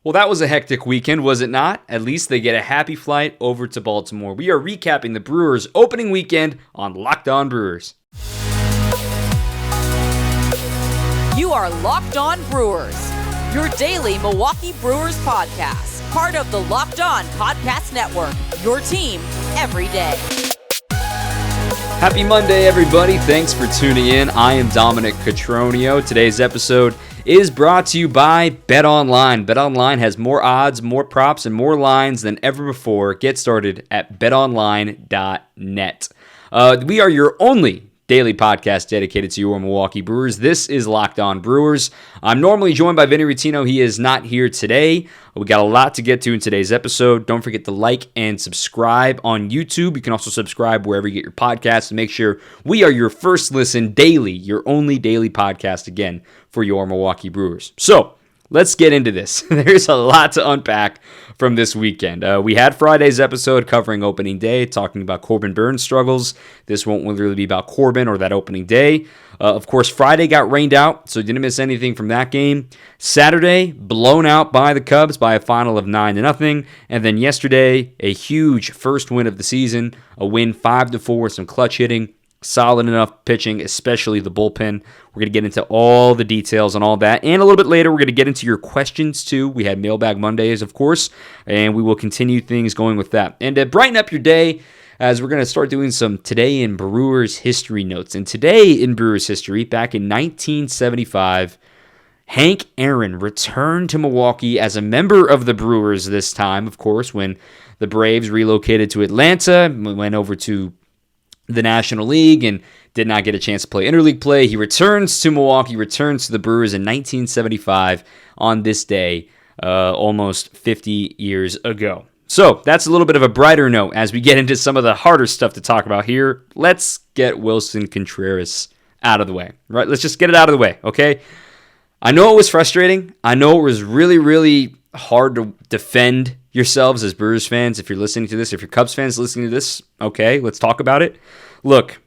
Well, that was a hectic weekend, was it not? At least they get a happy flight over to Baltimore. We are recapping the Brewers' opening weekend on Locked On Brewers. You are Locked On Brewers, your daily Milwaukee Brewers podcast, part of the Locked On Podcast Network, your team every day. Happy Monday, everybody. Thanks for tuning in. I am Dominic Cotroneo. Today's episode is brought to you by BetOnline. BetOnline has more odds, more props, and more lines than ever before. Get started at betonline.net. We are your only daily podcast dedicated to your Milwaukee Brewers. This is Locked On Brewers. I'm normally joined by Vinny Rottino. He is not here today. We got a lot to get to in today's episode. Don't forget to like and subscribe on YouTube. You can also subscribe wherever you get your podcasts to make sure we are your first listen daily, your only daily podcast again for your Milwaukee Brewers. So let's get into this. There's a lot to unpack from this weekend. We had Friday's episode covering opening day, talking about Corbin Burns' struggles. This won't really be about Corbin or that opening day. Of course, Friday got rained out, so didn't miss anything from that game. Saturday, blown out by the Cubs by a final of 9-0. And then yesterday, a huge first win of the season, a win 5-4 with some clutch hitting. Solid enough pitching, especially the bullpen. We're going to get into all the details on all that. And a little bit later, we're going to get into your questions, too. We had Mailbag Mondays, of course, and we will continue things going with that. And to brighten up your day, as we're going to start doing some Today in Brewers History notes. And today in Brewers history, back in 1975, Hank Aaron returned to Milwaukee as a member of the Brewers this time, of course, when the Braves relocated to Atlanta, went over to the National League and did not get a chance to play interleague play. He returns to Milwaukee, returns to the Brewers in 1975 on this day, almost 50 years ago. So that's a little bit of a brighter note as we get into some of the harder stuff to talk about here. Let's get Willson Contreras out of the way, right? Let's just get it out of the way, okay? I know it was frustrating. I know it was really, really hard to defend yourselves as Brewers fans. If you're listening to this, if you're Cubs fans listening to this, okay, let's talk about it. Look,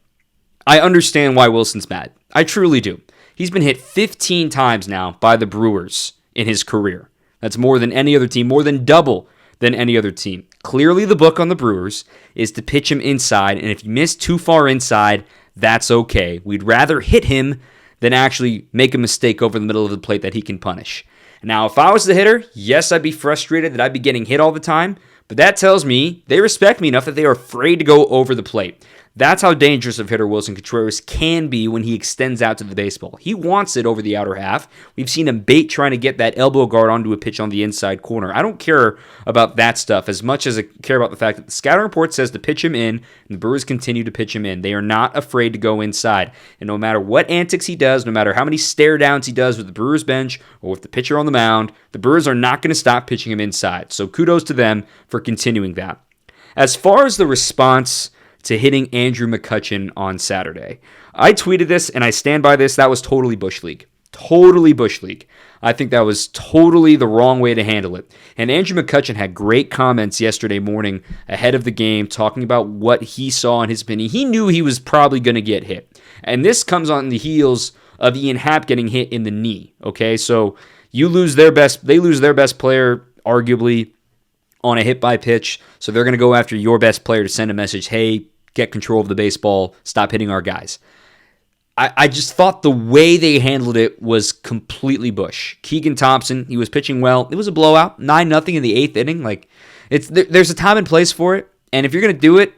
I understand why Wilson's mad. I truly do. He's been hit 15 times now by the Brewers in his career. That's more than any other team, more than double than any other team. Clearly, the book on the Brewers is to pitch him inside, and if you miss too far inside, that's okay. We'd rather hit him than actually make a mistake over the middle of the plate that he can punish. Now, if I was the hitter, yes, I'd be frustrated that I'd be getting hit all the time, but that tells me they respect me enough that they are afraid to go over the plate. That's how dangerous of hitter Willson Contreras can be when he extends out to the baseball. He wants it over the outer half. We've seen him bait trying to get that elbow guard onto a pitch on the inside corner. I don't care about that stuff as much as I care about the fact that the scouting report says to pitch him in, and the Brewers continue to pitch him in. They are not afraid to go inside. And no matter what antics he does, no matter how many stare downs he does with the Brewers bench or with the pitcher on the mound, the Brewers are not going to stop pitching him inside. So kudos to them for continuing that. As far as the response to hitting Andrew McCutchen on Saturday, I tweeted this, and I stand by this. That was totally Bush League. Totally Bush League. I think that was totally the wrong way to handle it. And Andrew McCutchen had great comments yesterday morning ahead of the game talking about what he saw in his opinion. He knew he was probably going to get hit. And this comes on the heels of Ian Happ getting hit in the knee. Okay, so they lose their best player, arguably, on a hit by pitch. So they're going to go after your best player to send a message, hey, get control of the baseball, stop hitting our guys. I just thought the way they handled it was completely Bush. Keegan Thompson, he was pitching well. It was a blowout, 9-0 in the 8th inning. Like, there's a time and place for it, and if you're going to do it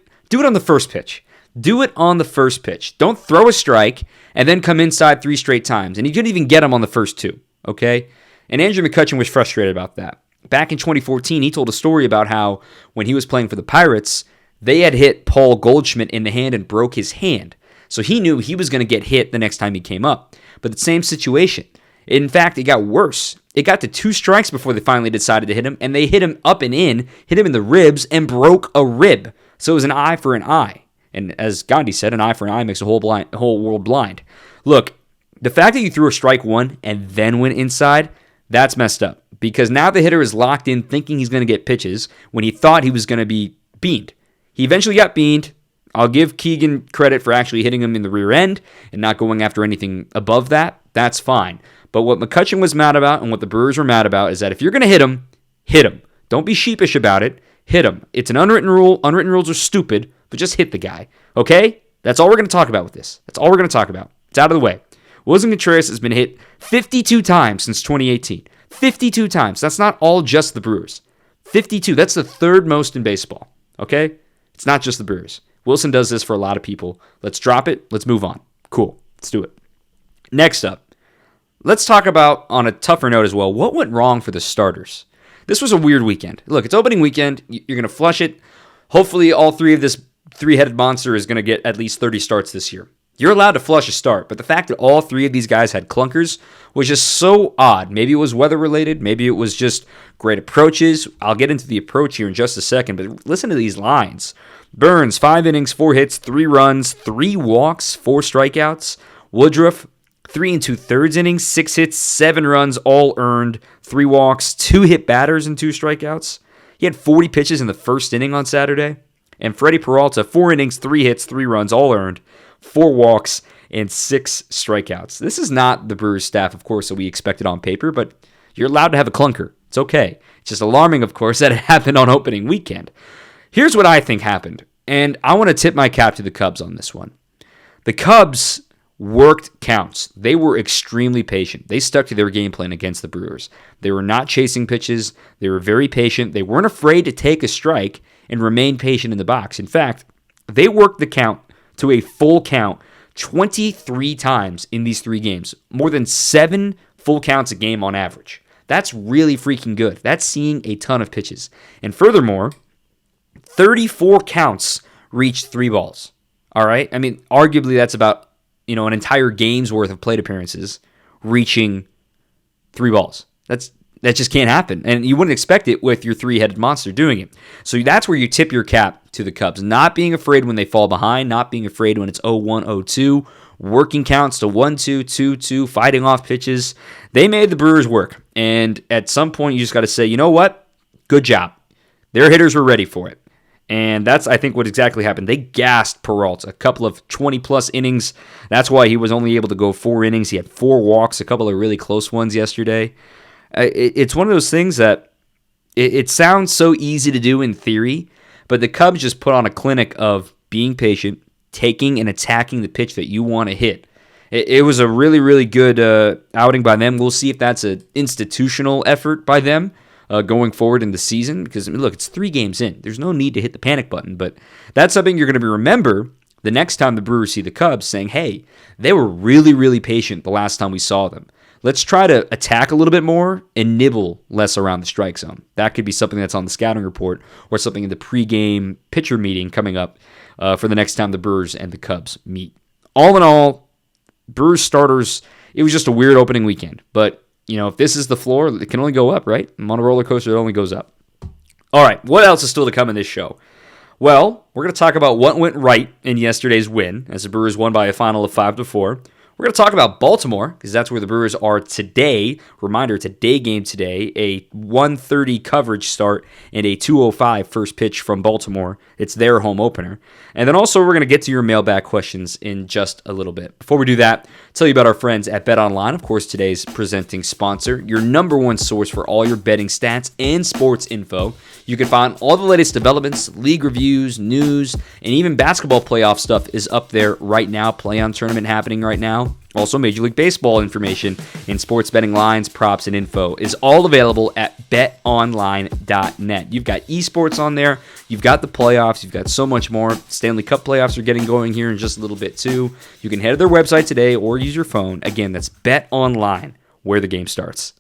on the first pitch. Do it on the first pitch. Don't throw a strike and then come inside 3 straight times. And you couldn't even get him on the first 2, okay? And Andrew McCutchen was frustrated about that. Back in 2014, he told a story about how when he was playing for the Pirates, they had hit Paul Goldschmidt in the hand and broke his hand. So he knew he was going to get hit the next time he came up. But the same situation. In fact, it got worse. It got to 2 strikes before they finally decided to hit him, and they hit him up and in, hit him in the ribs, and broke a rib. So it was an eye for an eye. And as Gandhi said, an eye for an eye makes a whole world blind. Look, the fact that you threw a strike 1 and then went inside, that's messed up. Because now the hitter is locked in thinking he's going to get pitches when he thought he was going to be beaned. He eventually got beaned. I'll give Keegan credit for actually hitting him in the rear end and not going after anything above that. That's fine. But what McCutchen was mad about and what the Brewers were mad about is that if you're going to hit him, hit him. Don't be sheepish about it. Hit him. It's an unwritten rule. Unwritten rules are stupid, but just hit the guy. Okay? That's all we're going to talk about with this. That's all we're going to talk about. It's out of the way. Willson Contreras has been hit 52 times since 2018. 52 times. That's not all just the Brewers. 52. That's the third most in baseball. Okay? It's not just the Brewers. Willson does this for a lot of people. Let's drop it. Let's move on. Cool. Let's do it. Next up, let's talk about, on a tougher note as well, what went wrong for the starters. This was a weird weekend. Look, it's opening weekend. You're going to flush it. Hopefully all three of this three-headed monster is going to get at least 30 starts this year. You're allowed to flush a start, but the fact that all three of these guys had clunkers was just so odd. Maybe it was weather-related. Maybe it was just great approaches. I'll get into the approach here in just a second, but listen to these lines. Burns, 5 innings, 4 hits, 3 runs, 3 walks, 4 strikeouts. Woodruff, 3 2/3 innings, 6 hits, 7 runs, all earned, 3 walks, 2 hit batters, and 2 strikeouts. He had 40 pitches in the first inning on Saturday. And Freddie Peralta, 4 innings, 3 hits, 3 runs, all earned, 4 walks, and 6 strikeouts. This is not the Brewers staff, of course, that we expected on paper, but you're allowed to have a clunker. It's okay. It's just alarming, of course, that it happened on opening weekend. Here's what I think happened, and I want to tip my cap to the Cubs on this one. The Cubs worked counts. They were extremely patient. They stuck to their game plan against the Brewers. They were not chasing pitches. They were very patient. They weren't afraid to take a strike and remain patient in the box. In fact, they worked the count to a full count 23 times in these 3 games. More than 7 full counts a game on average. That's really freaking good. That's seeing a ton of pitches. And furthermore, 34 counts reached 3 balls. All right? I mean, arguably that's about, an entire game's worth of plate appearances reaching 3 balls. That just can't happen. And you wouldn't expect it with your 3-headed monster doing it. So that's where you tip your cap to the Cubs. Not being afraid when they fall behind, not being afraid when it's 0-1, 0-2, working counts to 1-2, 2-2, fighting off pitches. They made the Brewers work. And at some point, you just got to say, you know what? Good job. Their hitters were ready for it. And that's, I think, what exactly happened. They gassed Peralta, a couple of 20-plus innings. That's why he was only able to go 4 innings. He had 4 walks, a couple of really close ones yesterday. It's one of those things that it sounds so easy to do in theory, but the Cubs just put on a clinic of being patient, taking and attacking the pitch that you want to hit. It was a really, really good outing by them. We'll see if that's an institutional effort by them going forward in the season, because, look, it's 3 games in. There's no need to hit the panic button, but that's something you're going to remember the next time the Brewers see the Cubs, saying, hey, they were really, really patient the last time we saw them. Let's try to attack a little bit more and nibble less around the strike zone. That could be something that's on the scouting report or something in the pregame pitcher meeting coming up for the next time the Brewers and the Cubs meet. All in all, Brewers starters, it was just a weird opening weekend. But, if this is the floor, it can only go up, right? On a roller coaster, it only goes up. All right, what else is still to come in this show? Well, we're going to talk about what went right in yesterday's win, as the Brewers won by a final of 5-4. We're going to talk about Baltimore, because that's where the Brewers are today. Reminder, it's a day game today, a 1:30 coverage start and a 2:05 first pitch from Baltimore. It's their home opener. And then also we're going to get to your mailbag questions in just a little bit. Before we do that, tell you about our friends at BetOnline, of course, today's presenting sponsor, your number one source for all your betting stats and sports info. You can find all the latest developments, league reviews, news, and even basketball playoff stuff is up there right now. Play-on tournament happening right now. Also, Major League Baseball information and sports betting lines, props, and info is all available at betonline.net. You've got esports on there. You've got the playoffs. You've got so much more. Stanley Cup playoffs are getting going here in just a little bit, too. You can head to their website today or use your phone. Again, that's BetOnline, where the game starts.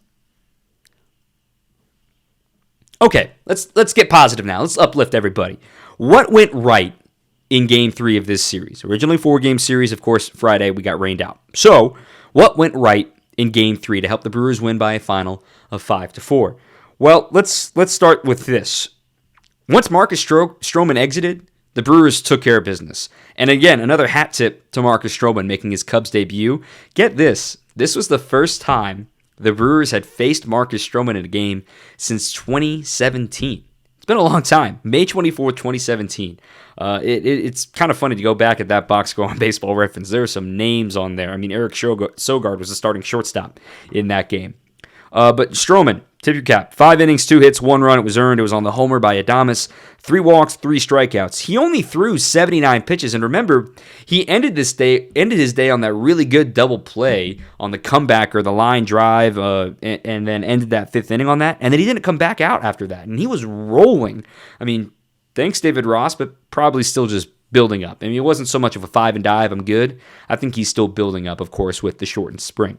Okay, let's get positive now. Let's uplift everybody. What went right in Game 3 of this series? Originally 4-game series, of course, Friday we got rained out. So, what went right in Game 3 to help the Brewers win by a final of 5-4? Well, let's start with this. Once Marcus Stroman exited, the Brewers took care of business. And again, another hat tip to Marcus Stroman making his Cubs debut. Get this. This was the first time the Brewers had faced Marcus Stroman in a game since 2017. It's been a long time. May 24th, 2017. It's kind of funny to go back at that box score on Baseball Reference. There are some names on there. I mean, Eric Sogard was the starting shortstop in that game. But Stroman, tip your cap. 5 innings, 2 hits, 1 run. It was earned. It was on the homer by Adames. 3 walks, 3 strikeouts. He only threw 79 pitches. And remember, he ended his day on that really good double play on the comeback or the line drive, and then ended that 5th inning on that. And then he didn't come back out after that. And he was rolling. I mean, thanks David Ross, but probably still just building up. I mean, it wasn't so much of a 5 and dive, I'm good. I think he's still building up, of course, with the shortened spring.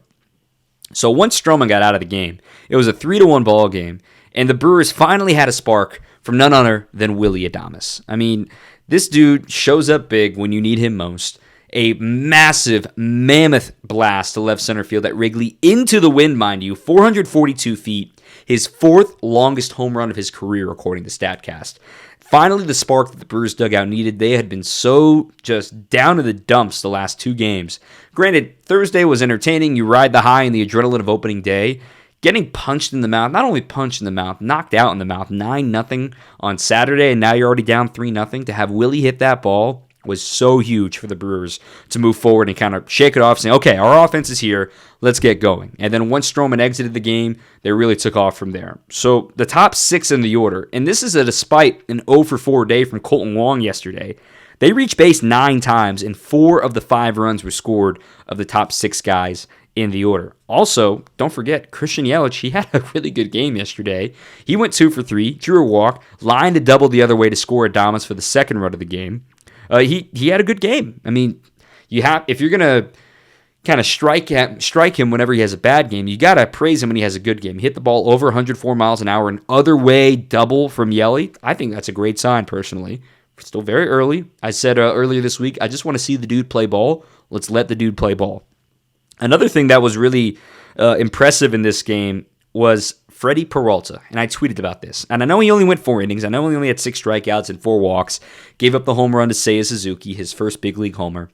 So once Stroman got out of the game, it was a 3-1 ball game, and the Brewers finally had a spark from none other than Willy Adames. I mean, this dude shows up big when you need him most. A massive, mammoth blast to left center field at Wrigley into the wind, mind you, 442 feet, his 4th longest home run of his career, according to StatCast. Finally, the spark that the Brewers dugout needed. They had been so just down to the dumps the last 2 games. Granted, Thursday was entertaining. You ride the high and the adrenaline of opening day. Getting punched in the mouth, not only punched in the mouth, knocked out in the mouth, 9-0 on Saturday, and now you're already down 3-0. To have Willie hit that ball was so huge for the Brewers to move forward and kind of shake it off, saying, okay, our offense is here, let's get going. And then once Stroman exited the game, they really took off from there. So the top 6 in the order, and this is despite an 0-for-4 day from Colton Wong yesterday, they reached base 9 times, and 4 of the 5 runs were scored of the top 6 guys in the order. Also, don't forget, Christian Yelich, he had a really good game yesterday. He went 2 for 3, drew a walk, lined a double the other way to score Adames for the 2nd run of the game. He had a good game. I mean, if you're gonna kind of strike him whenever he has a bad game, you gotta praise him when he has a good game. He hit the ball over 104 miles an hour, an other way double from Yelly. I think that's a great sign, personally. It's still very early. I said earlier this week, I just want to see the dude play ball. Let's let the dude play ball. Another thing that was really impressive in this game was Freddie Peralta, and I tweeted about this. And I know he only went 4 innings. I know he only had 6 strikeouts and 4 walks. Gave up the home run to Seiya Suzuki, his first big league homer.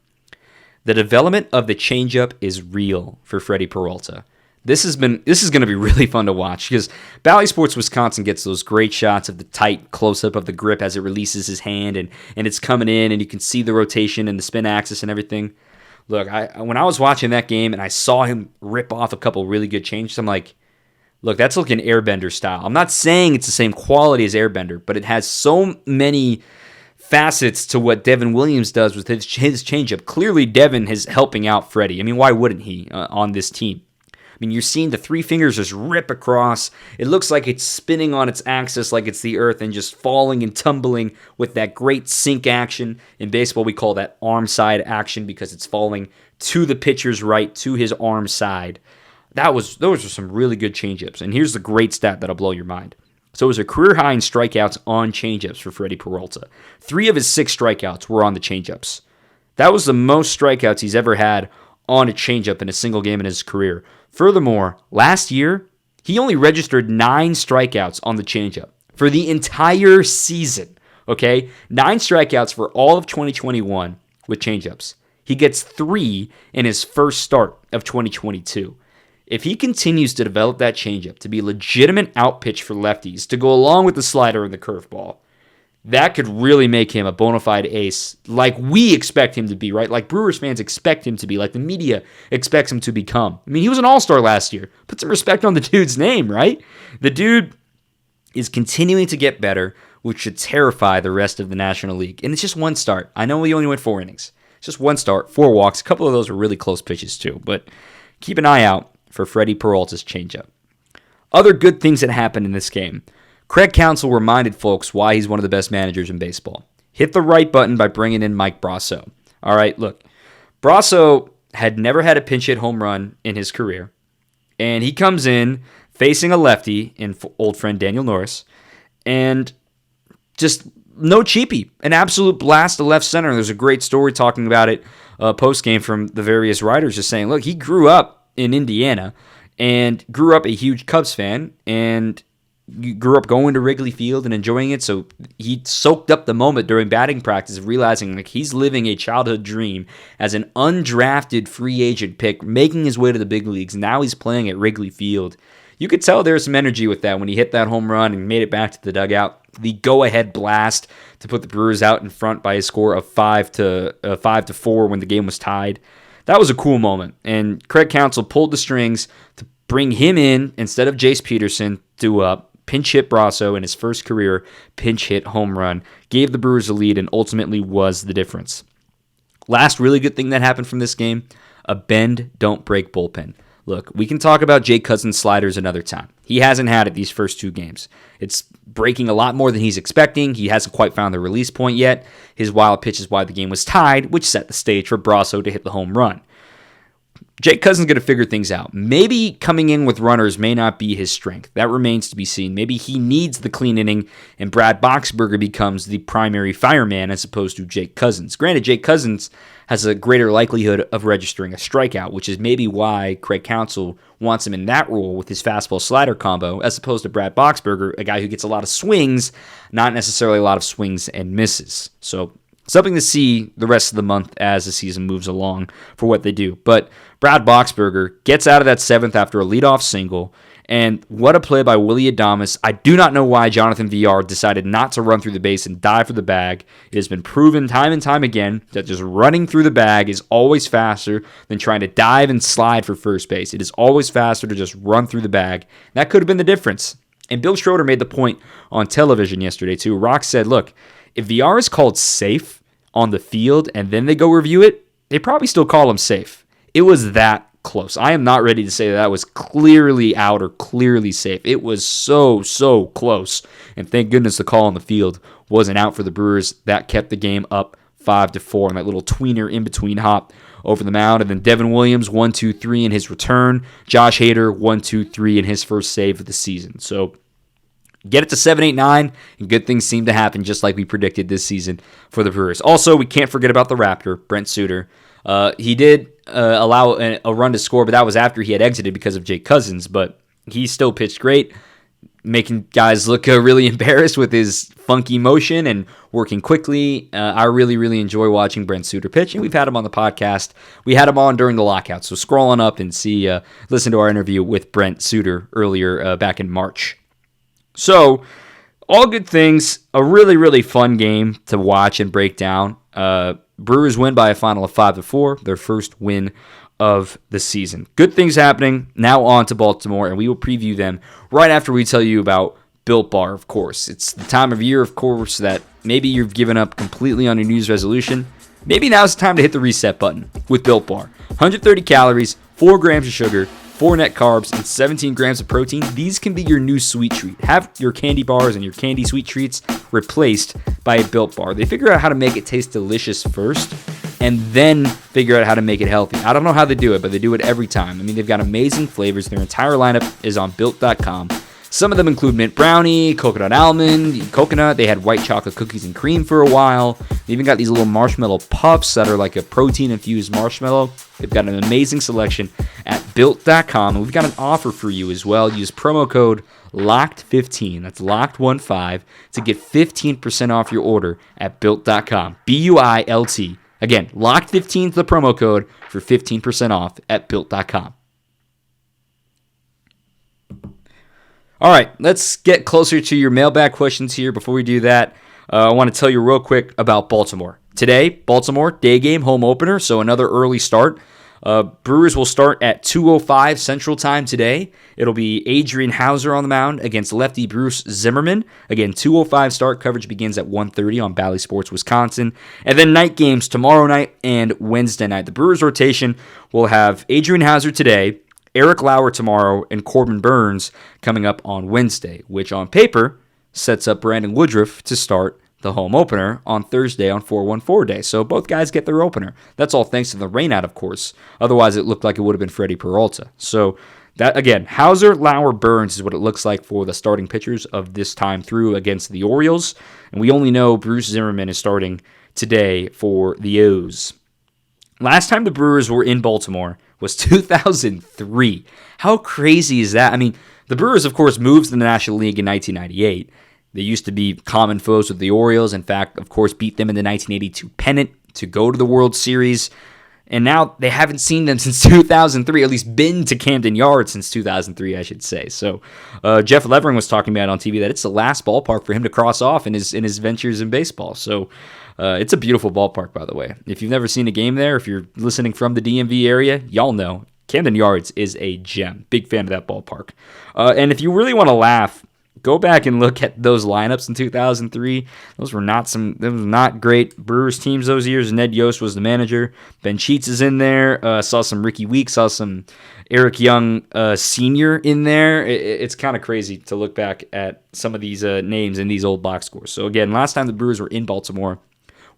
The development of the changeup is real for Freddie Peralta. This is going to be really fun to watch because Bally Sports Wisconsin gets those great shots of the tight close-up of the grip as it releases his hand and it's coming in, and you can see the rotation and the spin axis and everything. Look, when I was watching that game and I saw him rip off a couple really good changes, I'm like, look, that's looking Airbender style. I'm not saying it's the same quality as Airbender, but it has so many facets to what Devin Williams does with his changeup. Clearly, Devin is helping out Freddie. I mean, why wouldn't he on this team? I mean, you're seeing the 3 fingers just rip across. It looks like it's spinning on its axis like it's the earth and just falling and tumbling with that great sink action. In baseball, we call that arm side action because it's falling to the pitcher's right, to his arm side. Those were some really good changeups. And here's the great stat that'll blow your mind. So it was a career high in strikeouts on changeups for Freddie Peralta. 3 of his 6 strikeouts were on the changeups. That was the most strikeouts he's ever had on a changeup in a single game in his career. Furthermore, last year, he only registered 9 strikeouts on the changeup for the entire season. Okay? 9 strikeouts for all of 2021 with changeups. He gets 3 in his first start of 2022. If he continues to develop that changeup to be a legitimate outpitch for lefties to go along with the slider and the curveball, that could really make him a bona fide ace like we expect him to be, right? Like Brewers fans expect him to be, like the media expects him to become. I mean, he was an all-star last year. Put some respect on the dude's name, right? The dude is continuing to get better, which should terrify the rest of the National League. And it's just 1 start. I know he only went 4 innings. It's just 1 start, 4 walks. A couple of those were really close pitches too. But keep an eye out for Freddie Peralta's changeup. Other good things that happened in this game. Craig Counsell reminded folks why he's one of the best managers in baseball. Hit the right button by bringing in Mike Brasso. All right, look. Brasso had never had a pinch hit home run in his career. And he comes in facing a lefty in old friend Daniel Norris. And just no cheapie. An absolute blast to left center. There's a great story talking about it post-game from the various writers just saying, look, he grew up in Indiana and grew up a huge Cubs fan and grew up going to Wrigley Field and enjoying it. So he soaked up the moment during batting practice of realizing like he's living a childhood dream as an undrafted free agent pick, making his way to the big leagues. Now he's playing at Wrigley Field. you could tell there was some energy with that when he hit that home run and made it back to the dugout. The go-ahead blast to put the Brewers out in front by a score of 5-4 when the game was tied. That was a cool moment, and Craig Counsell pulled the strings to bring him in instead of Jace Peterson to pinch hit Brasso in his first career pinch hit home run, gave the Brewers a lead, and ultimately was the difference. Last really good thing that happened from this game, a bend, don't break bullpen. Look, we can talk about Jake Cousins' sliders another time. He hasn't had it these first 2 games. It's breaking a lot more than he's expecting. He hasn't quite found the release point yet. His wild pitch is why the game was tied, which set the stage for Brasso to hit the home run. Jake Cousins is going to figure things out. Maybe coming in with runners may not be his strength. That remains to be seen. Maybe he needs the clean inning and Brad Boxberger becomes the primary fireman as opposed to Jake Cousins. Granted, Jake Cousins has a greater likelihood of registering a strikeout, which is maybe why Craig Counsell wants him in that role with his fastball slider combo as opposed to Brad Boxberger, a guy who gets a lot of swings, not necessarily a lot of swings and misses. So something to see the rest of the month as the season moves along for what they do. But Brad Boxberger gets out of that 7th after a leadoff single, and what a play by Willy Adames. I do not know why Jonathan Villar decided not to run through the base and dive for the bag. It has been proven time and time again that just running through the bag is always faster than trying to dive and slide for first base. It is always faster to just run through the bag. That could have been the difference. And Bill Schroeder made the point on television yesterday, too. Rock said, look, if VR is called safe on the field and then they go review it, they probably still call him safe. It was that close. I am not ready to say that was clearly out or clearly safe. It was so close. And thank goodness the call on the field wasn't out for the Brewers. That kept the game up 5-4 on that little tweener in-between hop over the mound. And then Devin Williams, 1-2-3 in his return. Josh Hader, 1-2-3 in his first save of the season. So get it to 7-8-9, and good things seem to happen just like we predicted this season for the Brewers. Also, we can't forget about the Raptor, Brent Suter. He did allow a run to score, but that was after he had exited because of Jake Cousins, but he still pitched great, making guys look really embarrassed with his funky motion and working quickly. I really enjoy watching Brent Suter pitch, and we've had him on the podcast. We had him on during the lockout, so scroll on up and listen to our interview with Brent Suter earlier back in March. So, all good things. A really fun game to watch and break down. Brewers win by a final of 5-4, their first win of the season. Good things happening. Now on to Baltimore, and we will preview them right after we tell you about Built Bar, of course. It's the time of year, of course, that maybe you've given up completely on your New Year's resolution. Maybe now's the time to hit the reset button with Built Bar. 130 calories, 4 grams of sugar, 4 net carbs, and 17 grams of protein. These can be your new sweet treat. Have your candy bars and your candy sweet treats replaced by a Built Bar. They figure out how to make it taste delicious first and then figure out how to make it healthy. I don't know how they do it, but they do it every time. I mean, they've got amazing flavors. Their entire lineup is on Built.com. Some of them include mint brownie, coconut almond, coconut. They had white chocolate cookies and cream for a while. They even got these little marshmallow puffs that are like a protein-infused marshmallow. They've got an amazing selection at Built.com. And we've got an offer for you as well. Use promo code LOCKED15. That's LOCKED15 to get 15% off your order at Built.com. BUILT. Again, LOCKED15 is the promo code for 15% off at Built.com. All right, let's get closer to your mailbag questions here. Before we do that, I want to tell you real quick about Baltimore. Today, Baltimore, day game, home opener, so another early start. Brewers will start at 2:05 Central Time today. It'll be Adrian Hauser on the mound against lefty Bruce Zimmerman. Again, 2:05 start. Coverage begins at 1:30 on Bally Sports Wisconsin. And then night games tomorrow night and Wednesday night. The Brewers rotation will have Adrian Hauser today, Eric Lauer tomorrow, and Corbin Burns coming up on Wednesday, which on paper sets up Brandon Woodruff to start the home opener on Thursday on 4-1-4 day. So both guys get their opener. That's all thanks to the rainout, of course. Otherwise, it looked like it would have been Freddie Peralta. So that, again, Hauser, Lauer, Burns is what it looks like for the starting pitchers of this time through against the Orioles. And we only know Bruce Zimmerman is starting today for the O's. Last time the Brewers were in Baltimore was 2003. How crazy is that? I mean, the Brewers, of course, moved to the National League in 1998. They used to be common foes with the Orioles. In fact, of course, beat them in the 1982 pennant to go to the World Series. And now they haven't seen them since 2003, at least been to Camden Yards since 2003, I should say. So Jeff Levering was talking about on TV that it's the last ballpark for him to cross off in his ventures in baseball. So it's a beautiful ballpark, by the way. If you've never seen a game there, if you're listening from the DMV area, y'all know Camden Yards is a gem. Big fan of that ballpark. And if you really want to laugh, go back and look at those lineups in 2003. Those were not great Brewers teams those years. Ned Yost was the manager. Ben Sheets is in there. Saw some Ricky Weeks. Saw some Eric Young Sr. in there. It's kind of crazy to look back at some of these names in these old box scores. So again, last time the Brewers were in Baltimore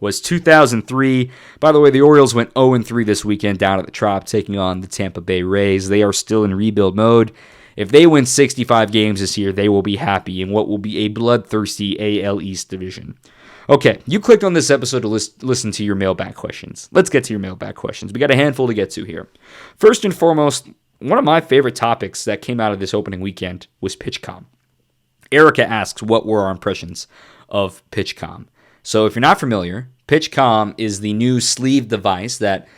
was 2003. By the way, the Orioles went 0-3 this weekend down at the Trop, taking on the Tampa Bay Rays. They are still in rebuild mode. If they win 65 games this year, they will be happy in what will be a bloodthirsty AL East division. Okay, you clicked on this episode to listen to your mailbag questions. Let's get to your mailbag questions. We got a handful to get to here. First and foremost, one of my favorite topics that came out of this opening weekend was PitchCom. Erica asks, what were our impressions of PitchCom? So if you're not familiar, PitchCom is the new sleeve device that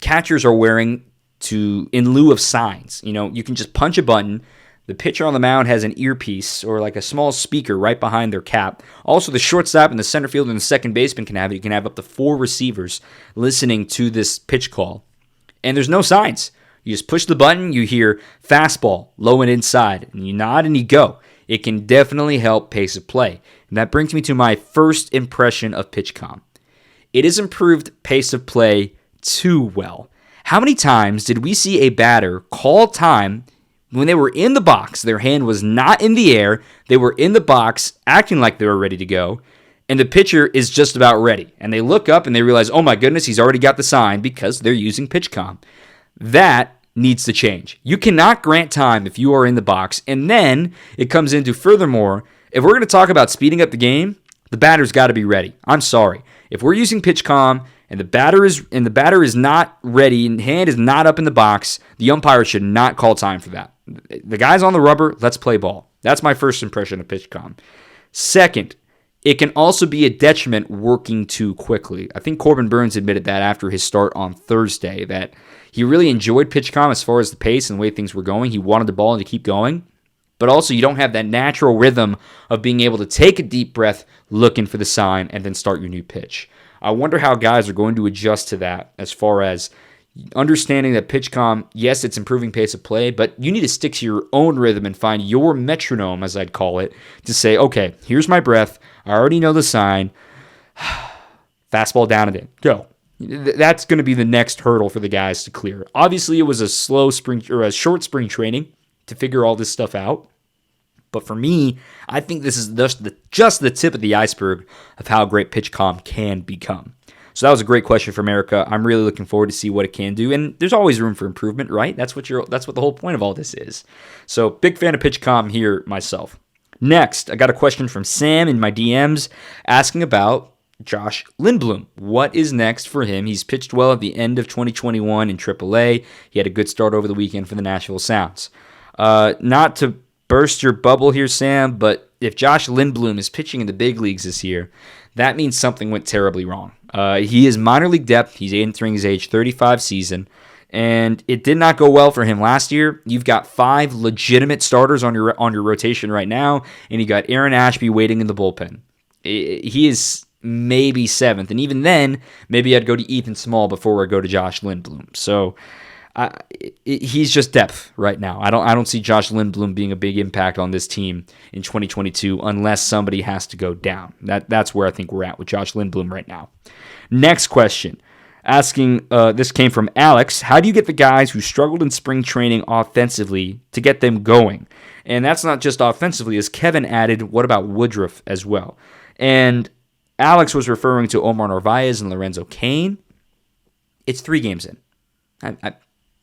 catchers are wearing in lieu of signs. You can just punch a button. The pitcher on the mound has an earpiece or like a small speaker right behind their cap. Also, the shortstop and the center fielder and the second baseman can have it. You can have up to 4 receivers listening to this pitch call. And there's no signs. You just push the button, you hear fastball, low and inside, and you nod and you go. It can definitely help pace of play. And that brings me to my first impression of PitchCom. It has improved pace of play too well. How many times did we see a batter call time when they were in the box? Their hand was not in the air. They were in the box acting like they were ready to go. And the pitcher is just about ready. And they look up and they realize, oh my goodness, he's already got the sign because they're using PitchCom. That needs to change. You cannot grant time if you are in the box. And then it comes into furthermore, if we're going to talk about speeding up the game, the batter's got to be ready. I'm sorry. If we're using PitchCom and the batter is not ready and hand is not up in the box, the umpire should not call time for that. The guy's on the rubber, let's play ball. That's my first impression of PitchCom. Second, it can also be a detriment working too quickly. I think Corbin Burns admitted that after his start on Thursday, that he really enjoyed PitchCom as far as the pace and the way things were going. He wanted the ball to keep going. But also, you don't have that natural rhythm of being able to take a deep breath, looking for the sign, and then start your new pitch. I wonder how guys are going to adjust to that as far as understanding that PitchCom, yes, it's improving pace of play, but you need to stick to your own rhythm and find your metronome, as I'd call it, to say, okay, here's my breath. I already know the sign. Fastball down and in. Go. That's going to be the next hurdle for the guys to clear. Obviously, it was a short spring training to figure all this stuff out. But for me, I think this is just the tip of the iceberg of how great PitchCom can become. So that was a great question from Erica. I'm really looking forward to see what it can do. And there's always room for improvement, right? That's what the whole point of all this is. So big fan of PitchCom here myself. Next, I got a question from Sam in my DMs asking about Josh Lindbloom. What is next for him? He's pitched well at the end of 2021 in AAA. He had a good start over the weekend for the Nashville Sounds. Not to burst your bubble here, Sam, but if Josh Lindbloom is pitching in the big leagues this year, that means something went terribly wrong. He is minor league depth. He's entering his age 35 season, and it did not go well for him last year. You've got 5 legitimate starters on your rotation right now, and you got Aaron Ashby waiting in the bullpen. He is maybe 7th, and even then, maybe I'd go to Ethan Small before I go to Josh Lindbloom. So he's just depth right now. I don't see Josh Lindbloom being a big impact on this team in 2022 unless somebody has to go down. That's where I think we're at with Josh Lindbloom right now. Next question. Asking, this came from Alex. How do you get the guys who struggled in spring training offensively to get them going? And that's not just offensively, as Kevin added, what about Woodruff as well? And Alex was referring to Omar Narvaez and Lorenzo Cain. It's 3 games in.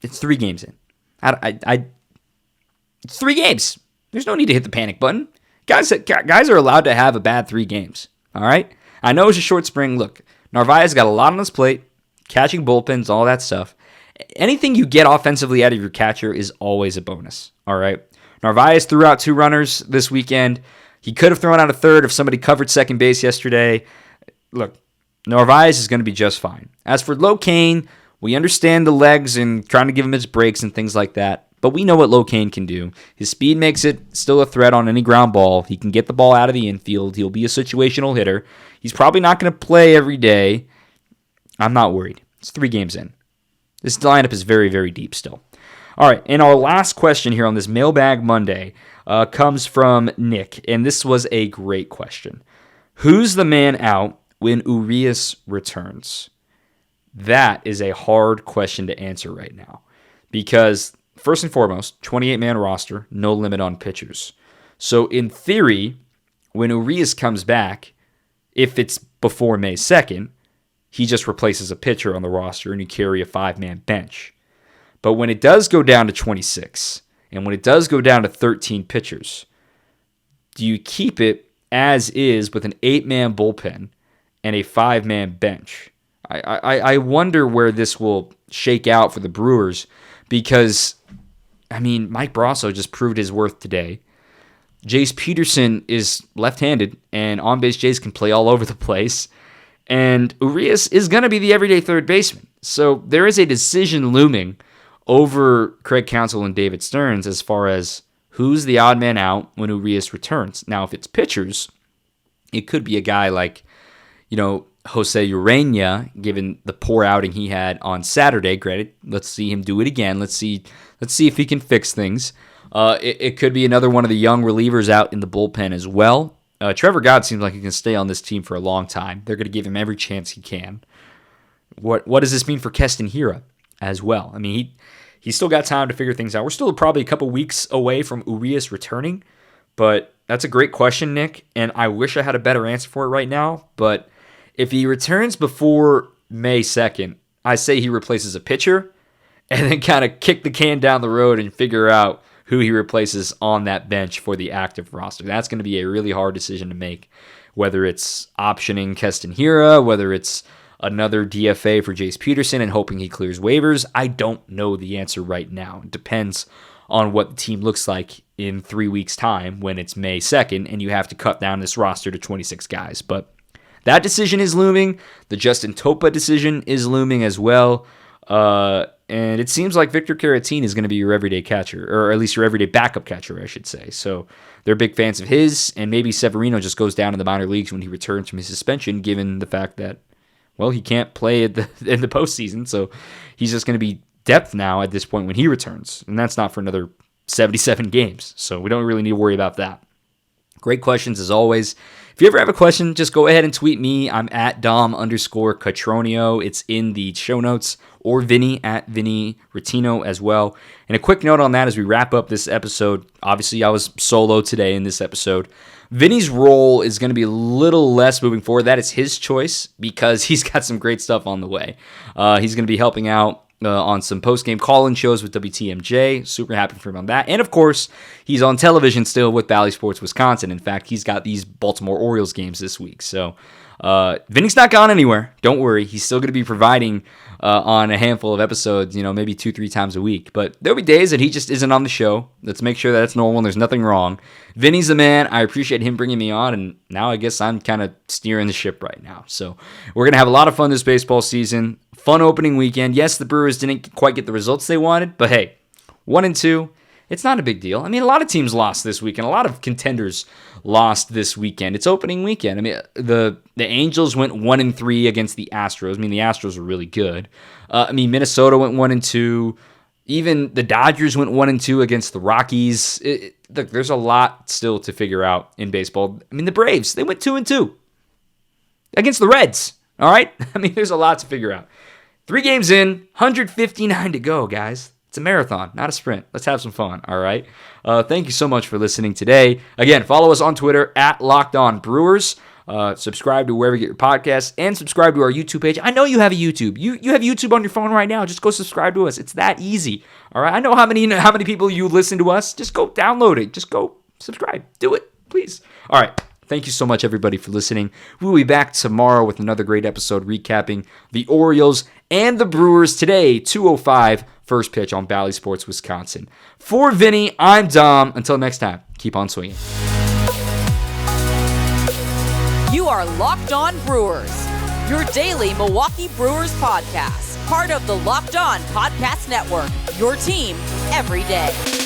It's 3 games in. It's 3 games. There's no need to hit the panic button. Guys are allowed to have a bad 3 games. All right? I know it's a short spring. Look, Narvaez got a lot on his plate, catching bullpens, all that stuff. Anything you get offensively out of your catcher is always a bonus. All right? Narvaez threw out 2 runners this weekend. He could have thrown out a third if somebody covered second base yesterday. Look, Narvaez is going to be just fine. As for Locaine, We understand the legs and trying to give him his breaks and things like that, but we know what Locaine can do. His speed makes it still a threat on any ground ball. He can get the ball out of the infield. He'll be a situational hitter. He's probably not going to play every day. I'm not worried. It's 3 games in. This lineup is very, very deep still. All right, and our last question here on this Mailbag Monday comes from Nick, and this was a great question. Who's the man out when Urias returns? That is a hard question to answer right now because, first and foremost, 28-man roster, no limit on pitchers. So in theory, when Urias comes back, if it's before May 2nd, he just replaces a pitcher on the roster and you carry a 5-man bench. But when it does go down to 26, and when it does go down to 13 pitchers, do you keep it as is with an 8-man bullpen and a 5-man bench? I wonder where this will shake out for the Brewers because, I mean, Mike Brasso just proved his worth today. Jace Peterson is left-handed, and on-base Jace can play all over the place. And Urias is going to be the everyday third baseman. So there is a decision looming over Craig Counsell and David Stearns as far as who's the odd man out when Urias returns. Now, if it's pitchers, it could be a guy like, Jose Urena, given the poor outing he had on Saturday. Granted, let's see him do it again. Let's see if he can fix things. It could be another one of the young relievers out in the bullpen as well. Trevor Gott seems like he can stay on this team for a long time. They're going to give him every chance he can. What does this mean for Keston Hiura as well? I mean, he's still got time to figure things out. We're still probably a couple weeks away from Urias returning, but that's a great question, Nick, and I wish I had a better answer for it right now. But if he returns before May 2nd, I say he replaces a pitcher and then kind of kick the can down the road and figure out who he replaces on that bench for the active roster. That's going to be a really hard decision to make, whether it's optioning Keston Hiura, whether it's another DFA for Jace Peterson and hoping he clears waivers. I don't know the answer right now. It depends on what the team looks like in 3 weeks' time when it's May 2nd and you have to cut down this roster to 26 guys. But that decision is looming. The Justin Topa decision is looming as well. And it seems like Victor Caratini is going to be your everyday catcher, or at least your everyday backup catcher, I should say. So they're big fans of his, and maybe Severino just goes down in the minor leagues when he returns from his suspension, given the fact that, well, he can't play in the postseason, so he's just going to be depth now at this point when he returns, and that's not for another 77 games, so we don't really need to worry about that. Great questions as always. If you ever have a question, just go ahead and tweet me. I'm at Dom_Catronio. It's in the show notes, or Vinny at Vinny Rotino as well. And a quick note on that as we wrap up this episode. Obviously, I was solo today in this episode. Vinny's role is going to be a little less moving forward. That is his choice because he's got some great stuff on the way. He's going to be helping out on some post-game call-in shows with WTMJ. Super happy for him on that. And, of course, he's on television still with Bally Sports Wisconsin. In fact, he's got these Baltimore Orioles games this week. So Vinny's not gone anywhere. Don't worry. He's still going to be providing on a handful of episodes, maybe 2-3 times a week. But there'll be days that he just isn't on the show. Let's make sure that it's normal and there's nothing wrong. Vinny's the man. I appreciate him bringing me on, and now I guess I'm kind of steering the ship right now. So we're going to have a lot of fun this baseball season. Fun opening weekend. Yes, the Brewers didn't quite get the results they wanted, but hey, 1-2, it's not a big deal. I mean, a lot of teams lost this weekend. A lot of contenders lost this weekend. It's opening weekend. I mean, the Angels went 1-3 against the Astros. I mean, the Astros were really good. Minnesota went 1-2. Even the Dodgers went 1-2 against the Rockies. Look, there's a lot still to figure out in baseball. I mean, the Braves, they went 2-2 against the Reds. All right? I mean, there's a lot to figure out. 3 games in, 159 to go, guys. It's a marathon, not a sprint. Let's have some fun, all right? Thank you so much for listening today. Again, follow us on Twitter at Locked On Brewers. Subscribe to wherever you get your podcasts, and subscribe to our YouTube page. I know you have a YouTube. You have YouTube on your phone right now. Just go subscribe to us. It's that easy, all right? I know how many people you listen to us. Just go download it. Just go subscribe. Do it, please. All right. Thank you so much, everybody, for listening. We'll be back tomorrow with another great episode recapping the Orioles and the Brewers today, 2:05, first pitch on Bally Sports Wisconsin. For Vinny, I'm Dom. Until next time, keep on swinging. You are Locked On Brewers, your daily Milwaukee Brewers podcast, part of the Locked On Podcast Network, your team every day.